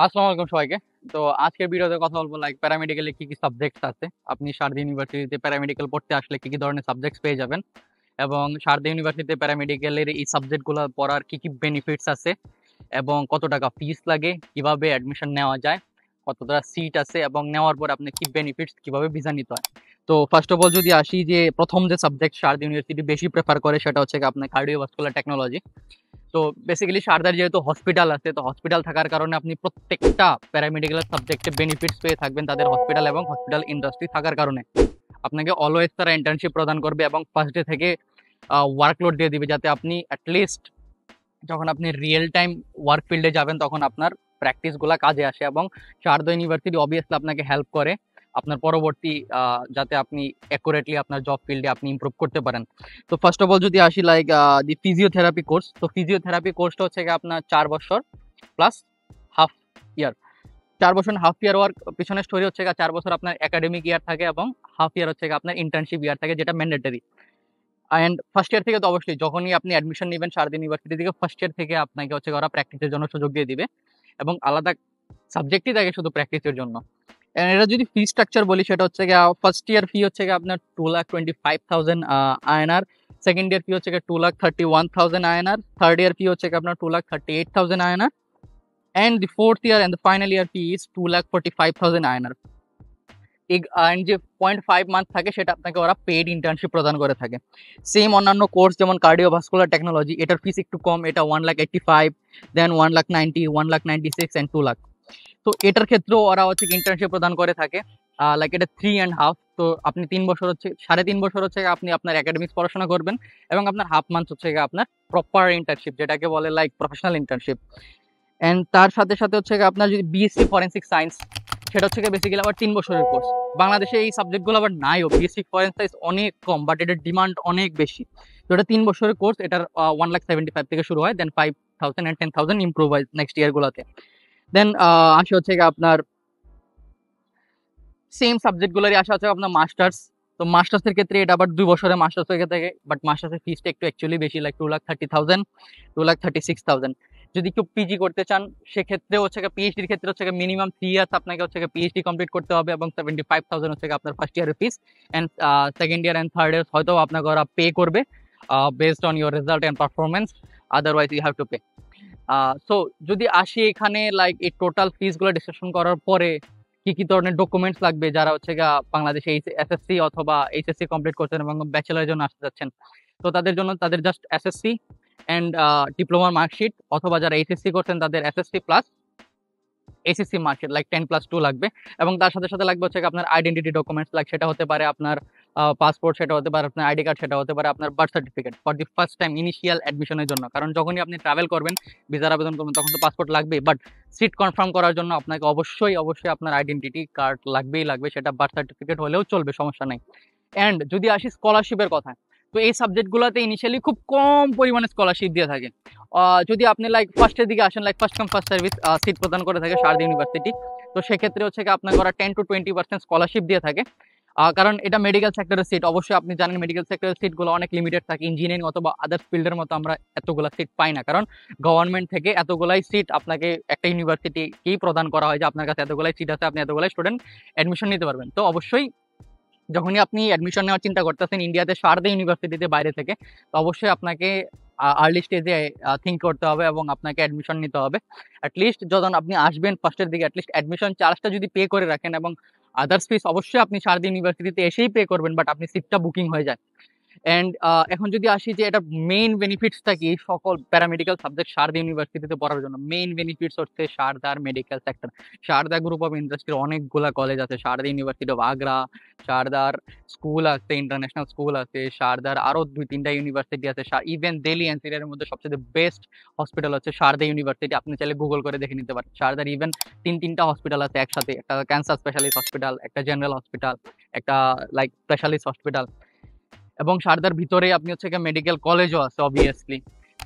আসসালামু আলাইকুম সবাইকে। তো আজকের ভিডিওতে কথা বলবো প্যারামেডিক্যালে কি কি সাবজেক্টস আছে। আপনি শারদা ইউনিভার্সিটিতে প্যারামেডিক্যাল পড়তে আসলে কি কি ধরনের সাবজেক্টস পেয়ে যাবেন এবং শারদা ইউনিভার্সিটিতে প্যারামেডিক্যালের এই সাবজেক্টগুলো পড়ার কি কি বেনিফিটস আছে এবং কত টাকা ফিস লাগে, কিভাবে অ্যাডমিশন নেওয়া যায়, কতটা সিট আছে এবং নেওয়ার পর আপনি কি বেনিফিটস, কিভাবে ভিসা নিতে হয়। তো ফার্স্ট অফ অল যদি আসি যে প্রথম যে সাবজেক্ট শারদা ইউনিভার্সিটি বেশি প্রেফার করে সেটা হচ্ছে আপনার কার্ডিওভাস্কুলার টেকনোলজি। তো বেসিক্যালি সারদার যেহেতু হসপিটাল আছে, তো হসপিটাল থাকার কারণে আপনি প্রত্যেকটা প্যারামেডিক্যাল সাবজেক্টে বেনিফিটস পেয়ে থাকবেন তাদের হসপিটাল এবং হসপিটাল ইন্ডাস্ট্রি থাকার কারণে। আপনাকে অলওয়েজ তারা ইন্টার্নশিপ প্রদান করবে এবং ফার্স্ট ডে থেকে ওয়ার্কলোড দিয়ে দিবে, যাতে আপনি অ্যাটলিস্ট যখন আপনি রিয়েল টাইম ওয়ার্ক ফিল্ডে যাবেন তখন আপনার প্র্যাকটিসগুলো কাজে আসে। এবং শারদা ইউনিভার্সিটি অবভিয়াসলি আপনাকে হেল্প করে আপনার পরবর্তী যাতে আপনি অ্যাকুরেটলি আপনার জব ফিল্ডে আপনি ইমপ্রুভ করতে পারেন। তো ফার্স্ট অফ অল যদি আসি দি ফিজিওথেরাপি কোর্স, তো ফিজিওথেরাপি কোর্সটা হচ্ছে আপনার 4 বছর প্লাস হাফ ইয়ার। 4 বছর হাফ ইয়ার ওয়ার্ক পিছনে স্টোরি হচ্ছে 4 বছর আপনার একাডেমিক ইয়ার থাকে এবং হাফ ইয়ার হচ্ছে আপনার ইন্টার্নশিপ ইয়ার থাকে, যেটা ম্যান্ডেটরি। অ্যান্ড ফার্স্ট ইয়ার থেকে তো অবশ্যই যখনই আপনি অ্যাডমিশন নেবেন শারদা ইউনিভার্সিটি থেকে, ফার্স্ট ইয়ার থেকে আপনাকে হচ্ছে ওরা প্র্যাকটিসের জন্য সুযোগ দিয়ে দিবে এবং আলাদা সাবজেক্টই থাকে শুধু প্র্যাকটিসের জন্য। এটা যদি ফি স্ট্রাকচার বলি সেটা হচ্ছে ফার্স্ট ইয়ার ফি হচ্ছে আপনার 2,25,000 আইএনআর, সেকেন্ড ইয়ার ফি হচ্ছে 2,31,000 আইএনআর, থার্ড ইয়ার ফি হচ্ছে আপনার 2,38,000 INR, and the fourth year and the final year fee is 2,45,000 INR. যে 0.5 মান্থ থাকে সেটা আপনাকে ওরা পেইড ইন্টার্নশিপ প্রদান করে থাকে। সেম অন্যান্য কোর্স যেমন কার্ডিওভাস্কুলার টেকনোলজি, এটার ফিস একটু কম, এটা 1,85,000, দেন 1,90,000, 1,96,000 অ্যান্ড 2 লাখ। তো এটার ক্ষেত্রেও ওরা হচ্ছে ইন্টার্নশিপ প্রদান করে থাকে। এটা 3.5, তো আপনি 3 বছর হচ্ছে 3.5 বছর হচ্ছে আপনি আপনার একাডেমিক্স পড়াশোনা করবেন এবং আপনার হাফ মান্থ হচ্ছে আপনার প্রপার ইন্টার্নশিপ, যেটাকে বলে প্রফেশনাল ইন্টার্নশিপ। অ্যান্ড তার সাথে সাথে হচ্ছে আপনার যদি বিএসসি ফরেন্সিক সায়েন্স, সেটা হচ্ছে বেসিক্যালি আবার 3 বছরের কোর্স। বাংলাদেশে এই সাবজেক্টগুলো আবার নাইও, বিএসসি ফরেন্সিক সায়েন্স অনেক কম, বাট এটার ডিমান্ড অনেক বেশি। তো এটা 3 বছরের কোর্স, এটার 1,75,000 থেকে শুরু হয়, দেন 5,000 অ্যান্ড 10,000 ইমপ্রুভ হয় নেক্সট ইয়ারগুলোতে। দেন আসে হচ্ছে আপনার সেম সাবজেক্টগুলোরই আসা হচ্ছে আপনার মাস্টার্স। তো মাস্টার্সের ক্ষেত্রে এটা আবার 2 বছরের মাস্টার্স হয়ে থাকে, বাট মাস্টার্সের ফিসটা একটু অ্যাকচুয়ালি বেশি, 2,30,000, 2,36,000। যদি কেউ পিজি করতে চান সেক্ষেত্রে হচ্ছে পিএইচডির ক্ষেত্রে হচ্ছে মিনিমাম 3 ইয়ার্স আপনাকে হচ্ছে পিএইচডি কমপ্লিট করতে হবে এবং 75,000 হচ্ছে আপনার ফার্স্ট ইয়ারের fees. And second year and third year হয়তো আপনাকে ওরা পে করবে based on your result and performance, otherwise you have to pay. So যদি আসি এখানে এই টোটাল ফিসগুলো ডিসকাশন করার পরে কি কি ধরনের ডকুমেন্টস লাগবে যারা হচ্ছে বাংলাদেশে এসএসসি অথবা এইচএসসি কমপ্লিট করছেন এবং ব্যাচেলারের জন্য আসতে যাচ্ছেন, তো তাদের জন্য তাদের জাস্ট এসএসসি অ্যান্ড ডিপ্লোমার মার্কশিট, অথবা যারা এইচএসসি করছেন তাদের এসএসসি প্লাস এসএসসি মার্কশিট 10+2 লাগবে। এবং তার সাথে সাথে লাগবে হচ্ছে আপনার আইডেন্টিটি ডকুমেন্টস, সেটা হতে পারে আপনার পাসপোর্ট, সেটা হতে পারে আপনার আইডি কার্ড, সেটা হতে পারে আপনার birth certificate for the first time initial অ্যাডমিশনের জন্য। কারণ যখনই আপনি ট্রাভেল করবেন, ভিসার আবেদন করবেন, তখন তো পাসপোর্ট লাগবে, বাট সিট কনফার্ম করার জন্য আপনাকে অবশ্যই অবশ্যই আপনার আইডেন্টিটি কার্ড লাগবেই লাগবে, সেটা বার্থ সার্টিফিকেট হলেও চলবে, সমস্যা নেই। অ্যান্ড যদি আসি স্কলারশিপের কথা, তো এই সাবজেক্টগুলোতে ইনিশিয়ালি খুব কম পরিমাণে স্কলারশিপ দিয়ে থাকে। যদি আপনি ফার্স্টের দিকে আসেন, first come first service seat প্রদান করে থাকে শারদা ইউনিভার্সিটি, তো সেক্ষেত্রে হচ্ছে আপনাকে ওরা 10 to 20% স্কলারশিপ দিয়ে থাকে। কারণ এটা মেডিকেল সেক্টরের সিট, অবশ্যই আপনি জানেন মেডিকেল সেক্টরের সিটগুলো অনেক লিমিটেড থাকে, ইঞ্জিনিয়ারিং অথবা আদার্স ফিল্ডের মতো আমরা এতগুলো সিট পাই না, কারণ গভর্নমেন্ট থেকে এতগুলাই সিট আপনাকে একটা ইউনিভার্সিটিকেই প্রদান করা হয় যে আপনার কাছে এতগুলাই সিট আছে, আপনি এতগুলাই স্টুডেন্ট অ্যাডমিশন নিতে পারবেন। তো অবশ্যই যখনই আপনি অ্যাডমিশন নেওয়ার চিন্তা করতেছেন ইন্ডিয়াতে শারদা ইউনিভার্সিটিতে বাইরে থেকে, তো অবশ্যই আপনাকে আর্লি স্টেজে থিঙ্ক করতে হবে এবং আপনাকে অ্যাডমিশন নিতে হবে। অ্যাটলিস্ট যখন আপনি আসবেন ফার্স্টের দিকে, অ্যাটলিস্ট অ্যাডমিশন চার্জটা যদি পে করে রাখেন এবং আদার্স ফিস অবশ্যই আপনি শারদা ইউনিভার্সিটিতে এসেই পে করবেন, বাট আপনি সিটটা বুকিং হয়ে যায়। অ্যান্ড এখন যদি আসি যে এটা মেইন বেনিফিটসটা কি সকল প্যারামেডিক্যাল সাবজেক্ট শারদা ইউনিভার্সিটিতে পড়ার জন্য, মেইন বেনিফিটস হচ্ছে শারদার medical sector. Sharda group of ইন্ডাস্ট্রির অনেকগুলা কলেজ আছে, শারদা ইউনিভার্সিটি অফ আগ্রা, শারদার স্কুল আছে, ইন্টারন্যাশনাল স্কুল আছে, শারদার আরো 2-3টা ইউনিভার্সিটি আছে। ইভেন দিল্লি এনসিআর এর মধ্যে সবচেয়ে বেস্ট হসপিটাল হচ্ছে শারদা ইউনিভার্সিটি, আপনি চাইলে গুগল করে দেখে নিতে পারেন। শারদার ইভেন 3টা হসপিটাল আছে একসাথে, একটা ক্যান্সার স্পেশালিস্ট হসপিটাল, একটা জেনারেল হসপিটাল, একটা স্পেশালিস্ট হসপিটাল, এবং শারদার ভিতরে আপনি হচ্ছে মেডিকেল কলেজও আছে অবভিয়াসলি।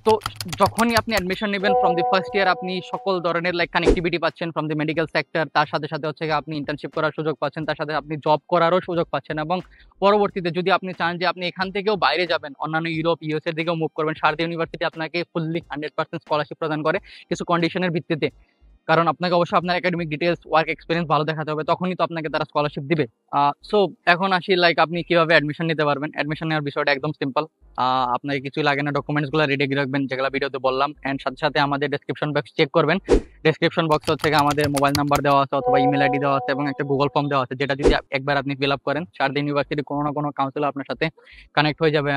তো যখনই আপনি অ্যাডমিশন নেবেন ফ্রম দি ফার্স্ট ইয়ার, আপনি সকল ধরনের কানেক্টিভিটি পাচ্ছেন ফ্রম দি মেডিকেল সেক্টর, তার সাথে সাথে হচ্ছে আপনি ইন্টার্নশিপ করার সুযোগ পাচ্ছেন, তার সাথে আপনি জব করারও সুযোগ পাচ্ছেন। এবং পরবর্তীতে যদি আপনি চান যে আপনি এখান থেকেও বাইরে যাবেন, অন্যান্য ইউরোপ ইউএস এর দিকেও মুভ করবেন, শারদা ইউনিভার্সিটি আপনাকে ফুললি 100% স্কলারশিপ প্রদান করে কিছু কন্ডিশনের ভিত্তিতে। কারণ আপনাকে অবশ্যই আপনার একাডেমিক ডিটেলস, ওয়ার্ক এক্সপেরিয়েন্স ভালো দেখাতে হবে, তখনই তো আপনাকে তারা স্কলারশিপ দিবে। সো এখন আসি লাইক আপনি কিভাবে অ্যাডমিশন নিতে পারবেন। অ্যাডমিশন নেওয়ার বিষয়টা একদম সিম্পল। আপনাকে কিছুই লাগে না, ডকুমেন্টসগুলো রেডি রাখবেন যেগুলো ভিডিওতে বললাম, অ্যান্ড সাথে সাথে আমাদের ডেসক্রিপশন বক্স চেক করবেন। ডেসক্রিপশন বক্স হচ্ছে আমাদের মোবাইল নাম্বার দেওয়া আছে অথবা ইমেল আইডি দেওয়া আছে এবং একটা গুগল ফর্ম দেওয়া আছে, যেটা যদি একবার আপনি ফিল আপ করেন, শারদা ইউনিভার্সিটি কোনো না কোনো কাউন্সিলর আপনার সাথে কানেক্ট হয়ে যাবে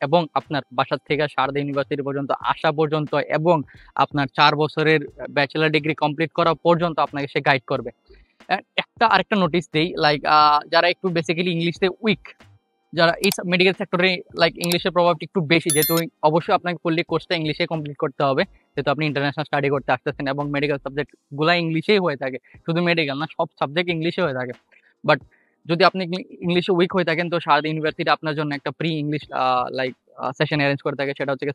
এবং আপনার বাসার থেকে শারদা ইউনিভার্সিটি পর্যন্ত আসা পর্যন্ত এবং আপনার 4 বছরের ব্যাচেলর ডিগ্রি কমপ্লিট করা পর্যন্ত আপনাকে সে গাইড করবে। একটা আরেকটা নোটিস দেই, লাইক যারা একটু বেসিক্যালি ইংলিশে উইক, যারা এই মেডিকেল সেক্টরে লাইক ইংলিশের প্রভাবটা একটু বেশি, যেহেতু অবশ্যই আপনাকে ফুললি কোর্সটা ইংলিশে কমপ্লিট করতে হবে, যেহেতু আপনি ইন্টারন্যাশনাল স্টাডি করতে আসতেছেন এবং মেডিকেল সাবজেক্ট গুলা ইংলিশেই হয়ে থাকে। শুধু মেডিকেল না, সব সাবজেক্ট ইংলিশে হয়ে থাকে। বাট যদি আপনি ইংলিশে উইক হয়ে থাকেন, তো শারদা ইউনিভার্সিটি আপনার জন্য একটা pre English like session arrange করে থাকে, সেটা হচ্ছে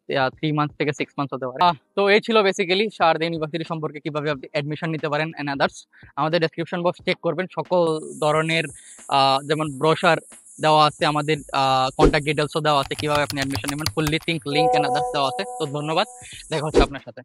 3 মান্থস থেকে 6 মান্থস হতে পারে। তো এই ছিল বেসিক্যালি শারদা ইউনিভার্সিটি সম্পর্কে কিভাবে আপনি অ্যাডমিশন নিতে পারেন এন্ড আদার্স। আমাদের ডেসক্রিপশন বক্স চেক করবেন, সকল ধরনের যেমন ব্রোশার দেওয়া আছে, আমাদের কন্ট্যাক্ট ডিটেলসও দেওয়া আছে, কিভাবে আপনি অ্যাডমিশন নেবেন, ফুললি লিঙ্ক এন্ড আদার্স দেওয়া আছে। তো ধন্যবাদ, দেখা হচ্ছে আপনার সাথে।